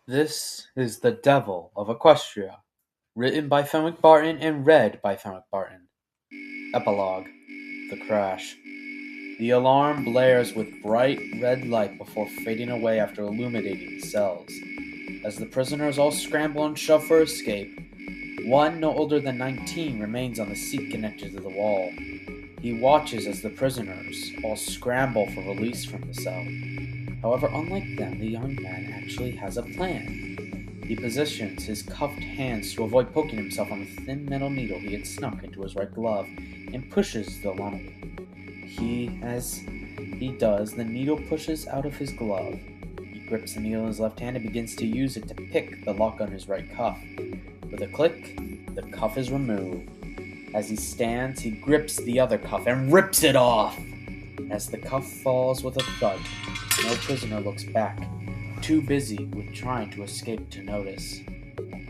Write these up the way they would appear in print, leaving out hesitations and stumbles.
This is The Devil of Equestria, written by Fen-wukong and read by Fen-wukong. Epilogue: The Crash. The alarm blares with bright red light before fading away after illuminating the cells. As the prisoners all scramble and shove for escape, one no older than 19 remains on the seat connected to the wall. He watches as the prisoners all scramble for release from the cell. However, unlike them, the young man actually has a plan. He positions his cuffed hands to avoid poking himself on the thin metal needle he had snuck into his right glove and pushes the lock. As he does, the needle pushes out of his glove. He grips the needle in his left hand and begins to use it to pick the lock on his right cuff. With a click, the cuff is removed. As he stands, he grips the other cuff and rips it off. As the cuff falls with a thud, no prisoner looks back, too busy with trying to escape to notice.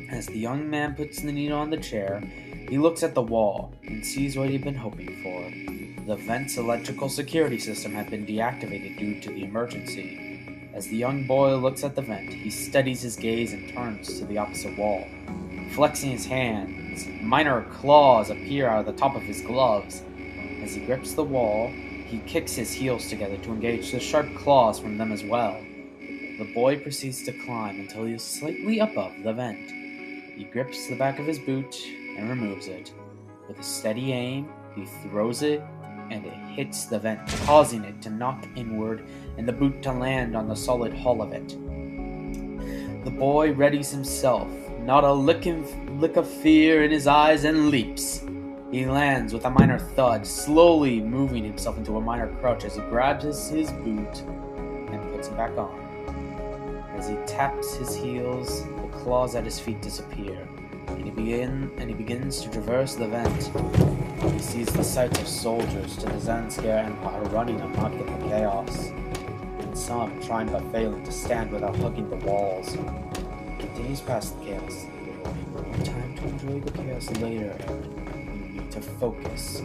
As the young man puts the needle on the chair, he looks at the wall and sees what he'd been hoping for. The vent's electrical security system had been deactivated due to the emergency. As the young boy looks at the vent, he steadies his gaze and turns to the opposite wall. Flexing his hands, minor claws appear out of the top of his gloves. As he grips the wall, he kicks his heels together to engage the sharp claws from them as well. The boy proceeds to climb until he is slightly above the vent. He grips the back of his boot and removes it. With a steady aim, he throws it and it hits the vent, causing it to knock inward and the boot to land on the solid hull of it. The boy readies himself, not a lick of fear in his eyes, and leaps. He lands with a minor thud, slowly moving himself into a minor crouch as he grabs his boot and puts it back on. As he taps his heels, the claws at his feet disappear, and he begins to traverse the vent. He sees the sights of soldiers to the Zanskar Empire running amok in the chaos, and some trying but failing to stand without hugging the walls. He continues past the chaos. No time to enjoy the chaos later, Aaron. You need to focus,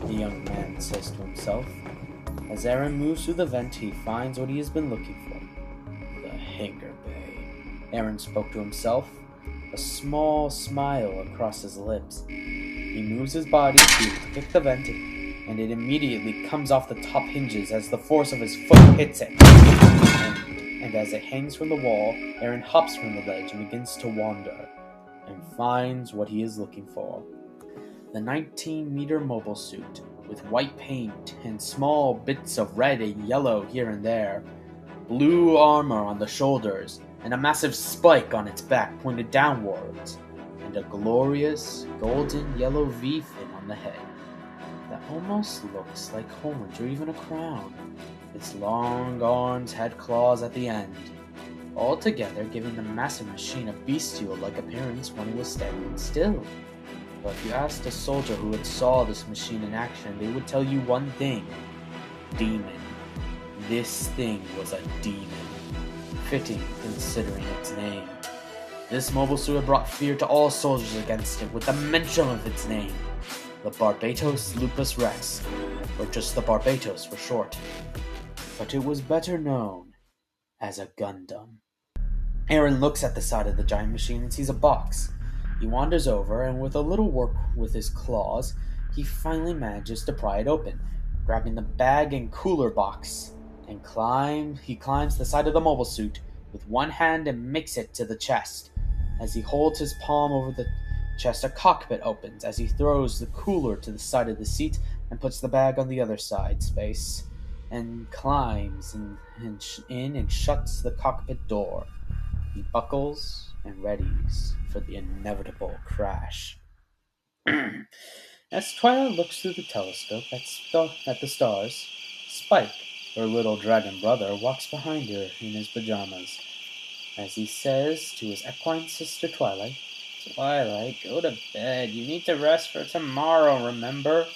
the young man says to himself. As Aaron moves through the vent, he finds what he has been looking for. The hangar bay. Aaron spoke to himself, a small smile across his lips. He moves his body to kick the vent, and it immediately comes off the top hinges as the force of his foot hits it. And as it hangs from the wall, Aaron hops from the ledge and begins to wander, and finds what he is looking for. The 19-meter mobile suit, with white paint and small bits of red and yellow here and there, blue armor on the shoulders, and a massive spike on its back pointed downwards, and a glorious golden yellow V-fin on the head that almost looks like horns or even a crown. Its long arms had claws at the end, altogether giving the massive machine a bestial-like appearance when it was standing still. But if you asked a soldier who had saw this machine in action, they would tell you one thing: demon. This thing was a demon. Fitting, considering its name. This mobile suit had brought fear to all soldiers against it with the mention of its name: the Barbatos Lupus Rex, or just the Barbatos for short. But it was better known as a Gundam. Aaron looks at the side of the giant machine and sees a box. He wanders over, and with a little work with his claws, he finally manages to pry it open, grabbing the bag and cooler box, and he climbs the side of the mobile suit with one hand and makes it to the chest. As he holds his palm over the chest, a cockpit opens as he throws the cooler to the side of the seat and puts the bag on the other side space, and climbs in and shuts the cockpit door. He buckles and readies for the inevitable crash. As Twilight looks through the telescope at the stars, Spike, her little dragon brother, walks behind her in his pajamas. As he says to his equine sister Twilight, "Twilight, go to bed. You need to rest for tomorrow, remember?"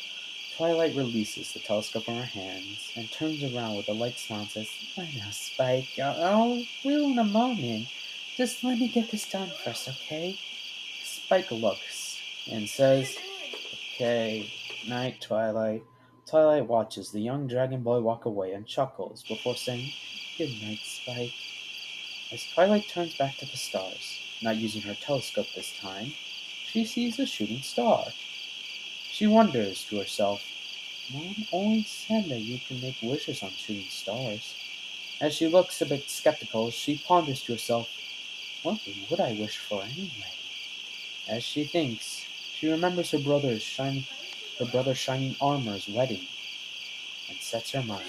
Twilight releases the telescope from her hands and turns around with a light smile and says, "Why now, Spike? We'll in a moment. Just let me get this done first, okay?" Spike looks and says, "Okay, night, Twilight." Twilight watches the young dragon boy walk away and chuckles before saying, "Good night, Spike." As Twilight turns back to the stars, not using her telescope this time, she sees a shooting star. She wonders to herself, Mom always said that you can make wishes on shooting stars. As she looks a bit skeptical, she ponders to herself, what would I wish for anyway? As she thinks, she remembers her brother's shining armor's wedding, and sets her mind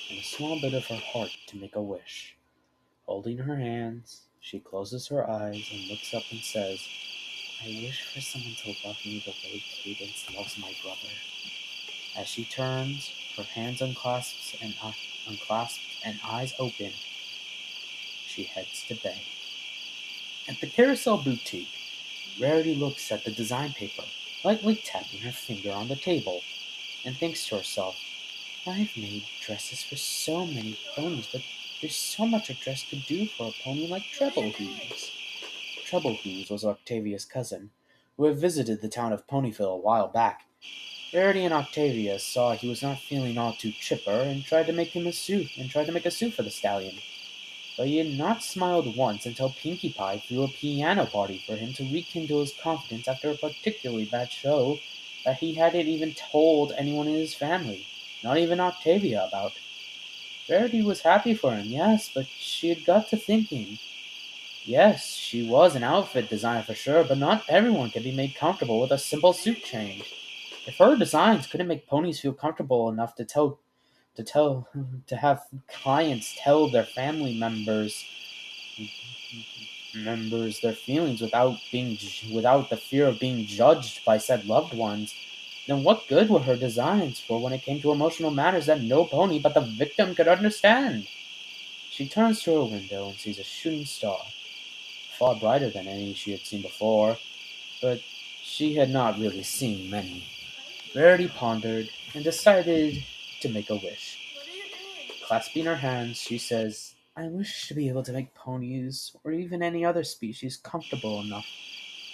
and a small bit of her heart to make a wish. Holding her hands, she closes her eyes and looks up and says, I wish for someone to love me the way Cadence loves my brother. As she turns, her hands unclasped and eyes open, she heads to bed. At the Carousel Boutique, Rarity looks at the design paper, lightly tapping her finger on the table, and thinks to herself, I've made dresses for so many ponies, but there's so much a dress could do for a pony like Treble Hooves. Treble Hooves was Octavia's cousin, who had visited the town of Ponyville a while back. Rarity and Octavia saw he was not feeling all too chipper and tried to make a suit for the stallion. But he had not smiled once until Pinkie Pie threw a piano party for him to rekindle his confidence after a particularly bad show that he hadn't even told anyone in his family, not even Octavia, about. Rarity was happy for him, yes, but she had got to thinking. Yes, she was an outfit designer for sure, but not everyone can be made comfortable with a simple suit change. If her designs couldn't make ponies feel comfortable enough to tell to have clients tell their family members their feelings without the fear of being judged by said loved ones, then what good were her designs for when it came to emotional matters that no pony but the victim could understand? She turns to her window and sees a shooting star, far brighter than any she had seen before, but she had not really seen many. Rarity pondered and decided to make a wish. Clasping her hands, she says, I wish to be able to make ponies, or even any other species, comfortable enough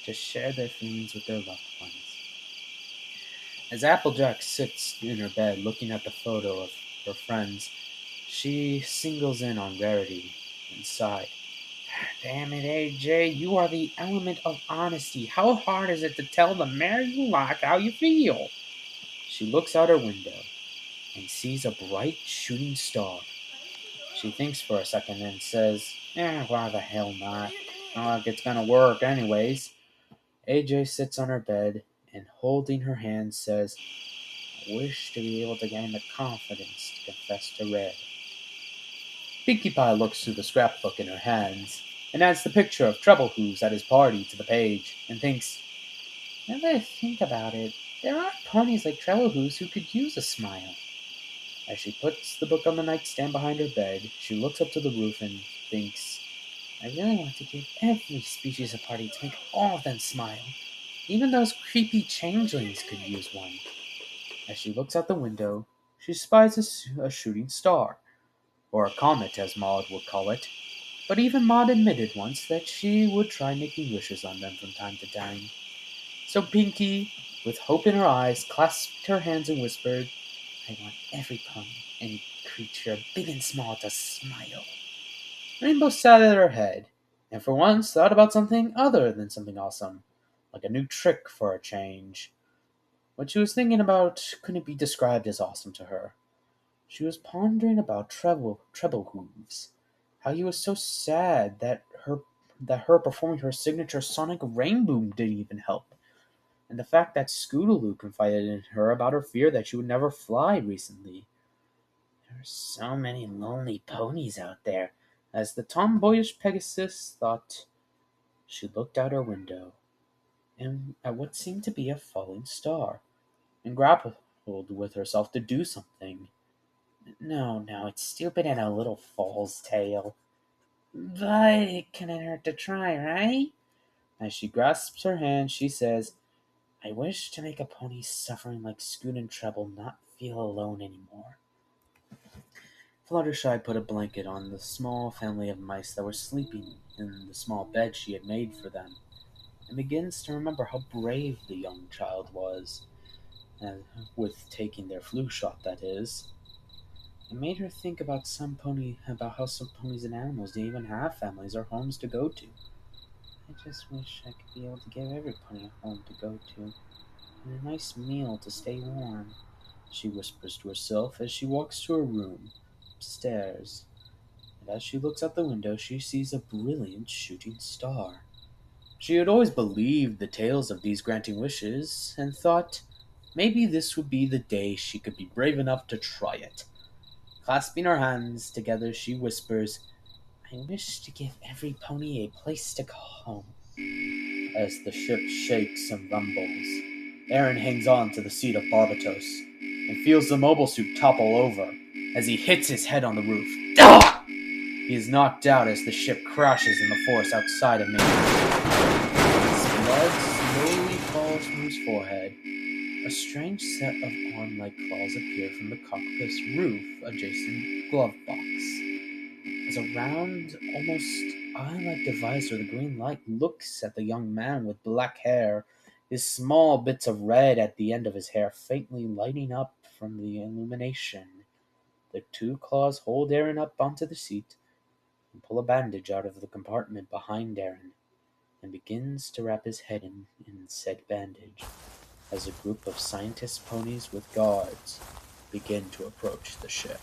to share their feelings with their loved ones. As Applejack sits in her bed looking at the photo of her friends, she singles in on Rarity and sighed. Damn it, AJ, you are the element of honesty. How hard is it to tell the mare you like how you feel? She looks out her window and sees a bright shooting star. She thinks for a second and says, why the hell not? Not like it's gonna work anyways. AJ sits on her bed and holding her hand says, I wish to be able to gain the confidence to confess to Red. Pinkie Pie looks through the scrapbook in her hands and adds the picture of Troublehooves at his party to the page and thinks, now that I think about it, there are ponies like Troublehooves who could use a smile. As she puts the book on the nightstand behind her bed, she looks up to the roof and thinks, I really want to give every species a party to make all of them smile. Even those creepy changelings could use one. As she looks out the window, she spies a shooting star, or a comet as Maud would call it. But even Maud admitted once that she would try making wishes on them from time to time. So Pinkie, with hope in her eyes, clasped her hands and whispered, I want every pony, any creature, big and small, to smile. Rainbow sat at her head, and for once thought about something other than something awesome, like a new trick for a change. What she was thinking about couldn't be described as awesome to her. She was pondering about Treble Hooves, how he was so sad that her performing her signature sonic rain boom didn't even help, and the fact that Scootaloo confided in her about her fear that she would never fly recently. There are so many lonely ponies out there, as the tomboyish Pegasus thought. She looked out her window, and at what seemed to be a falling star, and grappled with herself to do something. No, it's stupid and a little fool's tale. But it couldn't hurt to try, right? As she grasps her hand, she says, I wish to make a pony suffering like Scoot and Treble not feel alone anymore. Fluttershy put a blanket on the small family of mice that were sleeping in the small bed she had made for them, and begins to remember how brave the young child was, and with taking their flu shot, that is. It made her think about how some ponies and animals didn't even have families or homes to go to. I just wish I could be able to give every pony a home to go to, and a nice meal to stay warm, she whispers to herself as she walks to her room upstairs. And as she looks out the window, she sees a brilliant shooting star. She had always believed the tales of these granting wishes, and thought maybe this would be the day she could be brave enough to try it. Clasping her hands together, she whispers, "I wish to give every pony a place to call home." As the ship shakes and rumbles, Aaron hangs on to the seat of Barbatos and feels the mobile suit topple over as he hits his head on the roof. Ah! He is knocked out as the ship crashes in the forest outside of Maine. His blood slowly falls from his forehead. A strange set of arm-like claws appear from the cockpit's roof adjacent glove box. As a round, almost eye-like device where the green light looks at the young man with black hair, his small bits of red at the end of his hair faintly lighting up from the illumination. The two claws hold Aaron up onto the seat and pull a bandage out of the compartment behind Aaron, and begins to wrap his head in said bandage as a group of scientist ponies with guards begin to approach the ship.